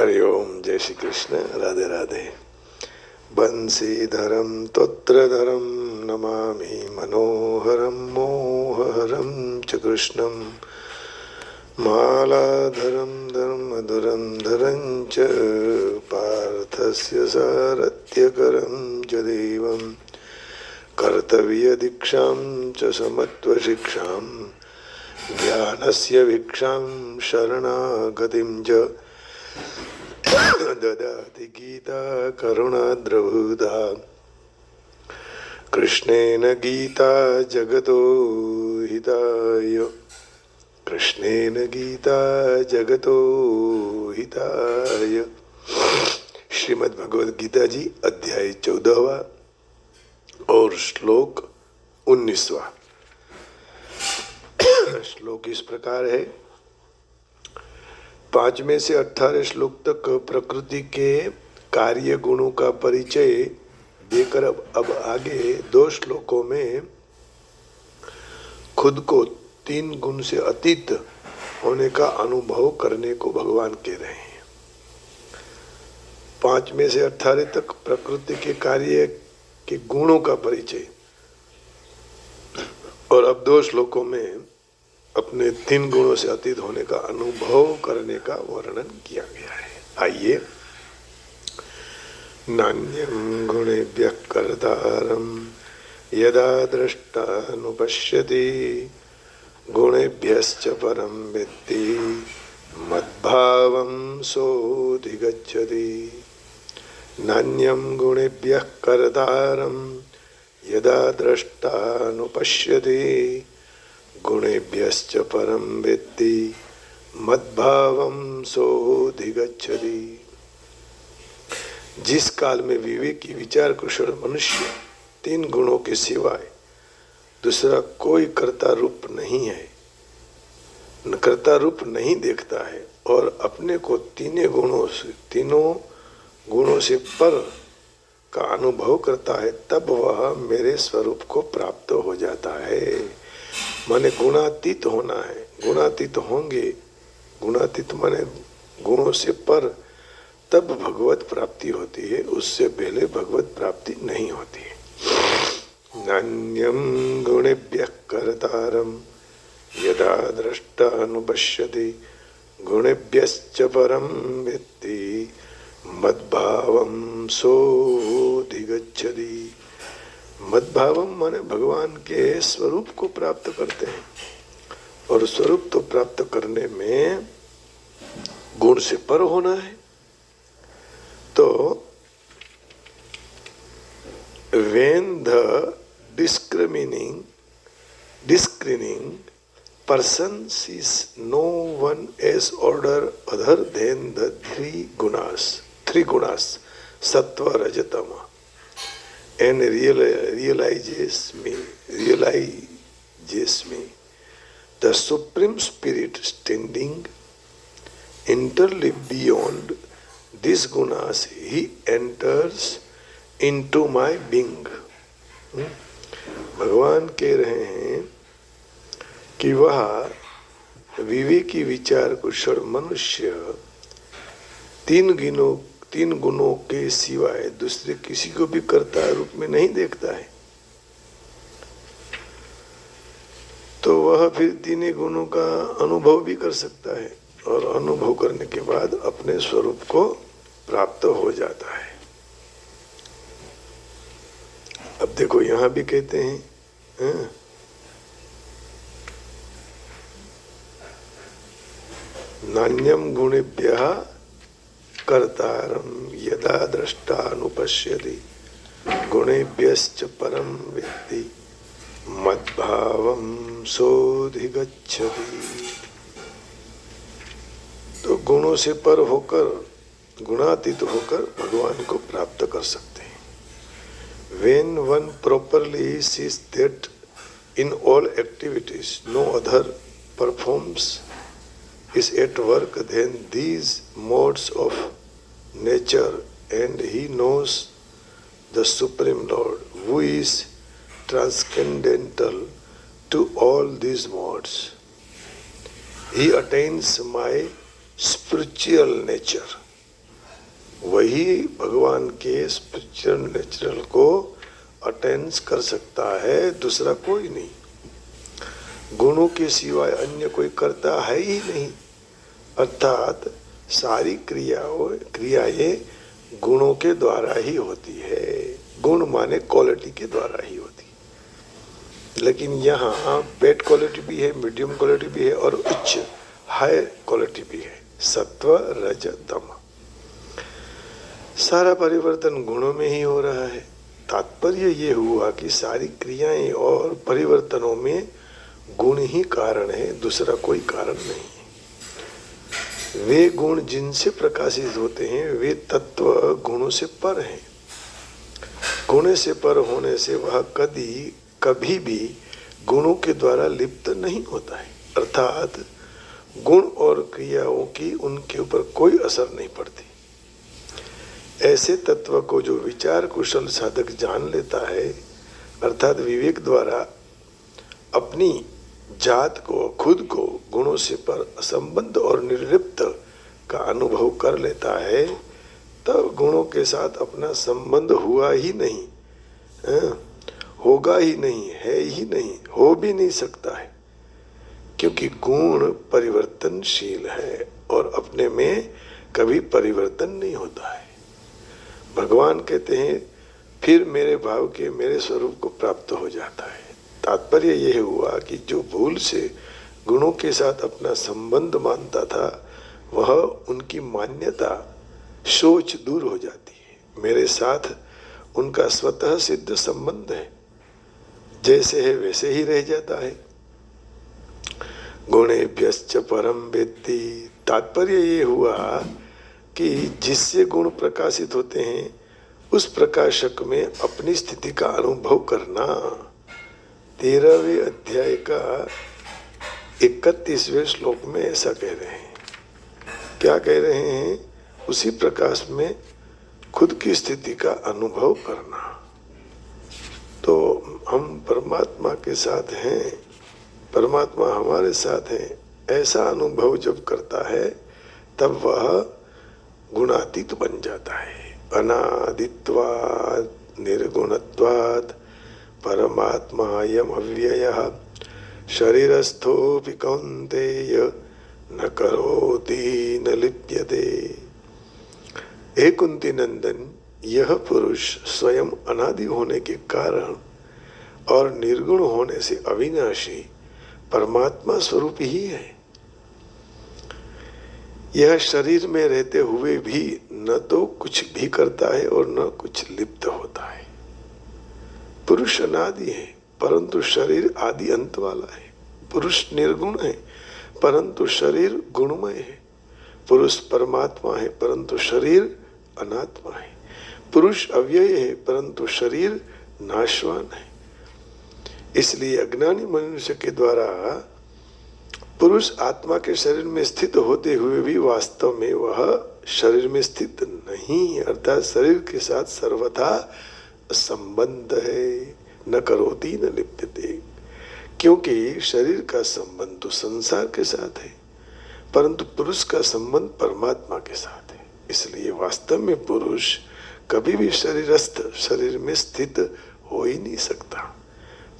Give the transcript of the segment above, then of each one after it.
हरिओम, जय श्री कृष्ण, राधे राधे। बंसीधरम तोत्रधरम नमामि मनोहरम मोहहरम च कृष्णम मालाधरम धर्मधुरं धरं च पार्थस्य सारथ्यकरं च देवं कर्तव्यदीक्षां च समत्वशिक्षां ज्ञानस्य भिक्षां शरणागतिं च ददाति गीता करुणाद्रवृता। कृष्णेन गीता जगतो हिताय, कृष्णेन गीता जगतो हिताय। श्रीमद् भगवद गीता जी अध्याय 14वां और श्लोक 19वां। श्लोक इस प्रकार है। 5 में से 18 श्लोक तक प्रकृति के कार्य गुणों का परिचय देकर अब आगे 2 श्लोकों में खुद को 3 गुण से अतीत होने का अनुभव करने को भगवान कह रहे हैं। 5 में से 18 तक प्रकृति के कार्य के गुणों का परिचय और अब 2 श्लोकों में अपने 3 गुणों से अतीत होने का अनुभव करने का वर्णन किया गया है। आइए। नान्यं गुणेभ्यः कर्तारं यदा द्रष्टानुपश्यति गुणेभ्यश्च परं विद्धि मद्भावं सोऽधिगच्छति। नान्यं गुणेभ्यः कर्तारं यदा द्रष्टानुपश्यति गुणेभ्यश्च परं विद्धि मद्भावं सोऽधिगच्छति। जिस काल में विवेकी विचार कुशल मनुष्य 3 गुणों के सिवाय दूसरा कोई कर्ता रूप नहीं है, कर्ता रूप नहीं देखता है और अपने को तीनों गुणों से पर का अनुभव करता है, तब वह मेरे स्वरूप को प्राप्त हो जाता है। माने गुणातीत होना है। गुणातीत होंगे, गुणातीत माने गुणों से पर, तब भगवत प्राप्ति होती है। उससे पहले भगवत प्राप्ति नहीं होती है। नान्यं गुणेभ्यः कर्तारं यदा द्रष्टानुपश्यति गुणेभ्यश्च परं विद्धि मद्भावं सोऽधिगच्छति। मद्भावम माने भगवान के स्वरूप को प्राप्त करते हैं और स्वरूप तो प्राप्त करने में गुण से पर होना है। तो when the discriminating person sees no one as order other than the three gunas sattva rajatama and realizes me the supreme spirit standing entirely beyond these gunas, he enters into my being। भगवान कह रहे हैं कि वह विवेकी विचार कुशल मनुष्य 3 गुणों के सिवाय दूसरे किसी को भी कर्ता रूप में नहीं देखता है, तो वह फिर 3 गुणों का अनुभव भी कर सकता है और अनुभव करने के बाद अपने स्वरूप को प्राप्त हो जाता है। अब देखो यहाँ भी कहते हैं नान्यम गुणेभ्यः कर्तारं यदा द्रष्टानुपश्यति गुणेभ्यश्च परं विद्धि मद्भावं सोऽधिगच्छति। तो गुणों से पर होकर, गुणातीत होकर भगवान को प्राप्त कर सकते हैं। When one properly sees that in all activities no other performs is at work than these modes of nature, and he knows the Supreme Lord who is transcendental to all these modes, he attains my spiritual nature वही भगवान के spiritual natural को attains कर सकता है, दूसरा कोई नहीं। गुणों के सिवाय अन्य कोई करता है ही नहीं। अर्थात सारी क्रियाएं गुणों के द्वारा ही होती है। गुण माने क्वालिटी के द्वारा ही होती है। लेकिन यहाँ बेड क्वालिटी भी है, मीडियम क्वालिटी भी है और उच्च हाई क्वालिटी भी है, सत्व रज तम। सारा परिवर्तन गुणों में ही हो रहा है। तात्पर्य ये हुआ कि सारी क्रियाएं और परिवर्तनों में गुण ही कारण है, दूसरा कोई कारण नहीं है। वे गुण जिनसे प्रकाशित होते हैं वे तत्व गुणों से पर हैं। गुण से पर होने से वह कभी भी गुणों के द्वारा लिप्त नहीं होता है। अर्थात गुण और क्रियाओं की उनके ऊपर कोई असर नहीं पड़ती। ऐसे तत्व को जो विचार कुशल साधक जान लेता है, अर्थात विवेक द्वारा अपनी जात को, खुद को गुणों से पर असंबद्ध और निर्लिप्त का अनुभव कर लेता है, तब गुणों के साथ अपना संबंध हुआ ही नहीं, होगा ही नहीं, है ही नहीं, हो भी नहीं सकता है। क्योंकि गुण परिवर्तनशील है और अपने में कभी परिवर्तन नहीं होता है। भगवान कहते हैं फिर मेरे भाव के मेरे स्वरूप को प्राप्त हो जाता है। तात्पर्य यह हुआ कि जो भूल से गुणों के साथ अपना संबंध मानता था, वह उनकी मान्यता, सोच दूर हो जाती है। मेरे साथ उनका स्वतः सिद्ध संबंध है, जैसे है वैसे ही रह जाता है। गुणेभ्यश्च परम वेत्ति। तात्पर्य ये हुआ कि जिससे गुण प्रकाशित होते हैं उस प्रकाशक में अपनी स्थिति का अनुभव करना। 13वें अध्याय का 31वें श्लोक में ऐसा कह रहे हैं। क्या कह रहे हैं? उसी प्रकाश में खुद की स्थिति का अनुभव करना। तो हम परमात्मा के साथ हैं, परमात्मा हमारे साथ है, ऐसा अनुभव जब करता है तब वह गुणातीत बन जाता है। अनादित्वात् निर्गुणत्वात् परमात्मायम् अव्ययः शरीरस्थोऽपि कौन्तेय न करोति न लिप्यते। हे कुंती नंदन, यह पुरुष स्वयं अनादि होने के कारण और निर्गुण होने से अविनाशी परमात्मा स्वरूप ही है। यह शरीर में रहते हुए भी न तो कुछ भी करता है और न कुछ लिप्त होता है। पुरुष अनादि है परंतु शरीर आदि अंत वाला है। पुरुष निर्गुण है परंतु शरीर गुणमय है। पुरुष परमात्मा है परंतु शरीर अनात्मा है। पुरुष अव्यय है परंतु शरीर नाशवान है। इसलिए अज्ञानी मनुष्य के द्वारा पुरुष आत्मा के शरीर में स्थित होते हुए भी वास्तव में वह शरीर में स्थित नहीं, अर्थात शरीर के साथ सर्वथा संबंध है। न करोति न लिप्यते। क्योंकि शरीर का संबंध तो संसार के साथ है परंतु पुरुष का संबंध परमात्मा के साथ है। इसलिए वास्तव में पुरुष कभी भी शरीरस्थ शरीर में स्थित हो ही नहीं सकता।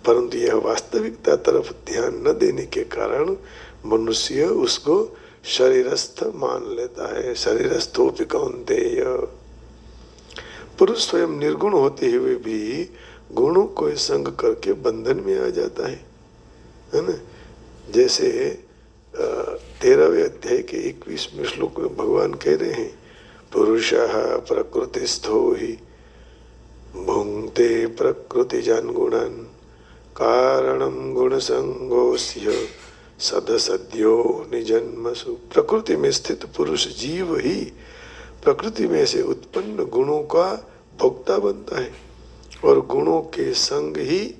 परंतु यह वास्तविकता तरफ ध्यान न देने के कारण मनुष्य उसको शरीरस्थ मान लेता है। शरीरस्थोऽपि कौन्तेय। पुरुष स्वयं निर्गुण होते हुए भी गुणों को संग करके बंधन में आ जाता है ना। जैसे 13वें अध्याय के 21वें श्लोक में भगवान कह रहे हैं, पुरुषः प्रकृतिस्थो हि भुंक्ते प्रकृतिजान् गुणान् कारणं गुणसंगोऽस्य सदसद्यो निजन्मसु। प्रकृति में स्थित पुरुष जीव ही प्रकृति में से उत्पन्न गुणों का भोक्ता बनता है और गुणों के संग ही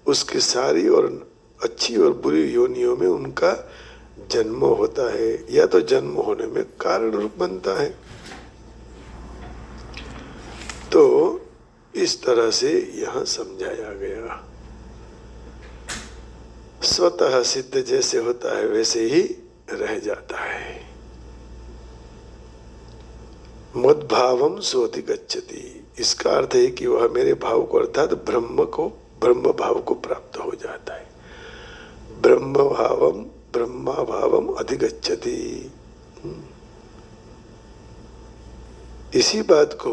उसकी सारी और अच्छी और बुरी योनियों में उनका जन्म होता है या तो जन्म होने में कारण रूप बनता है। तो इस तरह से यहाँ समझाया गया। स्वतः सिद्ध जैसे होता है वैसे ही रह जाता है। मद भावम सोधिगच्छति, इसका अर्थ है कि वह मेरे भाव को अर्थात ब्रह्म भाव को प्राप्त हो जाता है। ब्रह्मा भावम अधिगच्छति। इसी बात को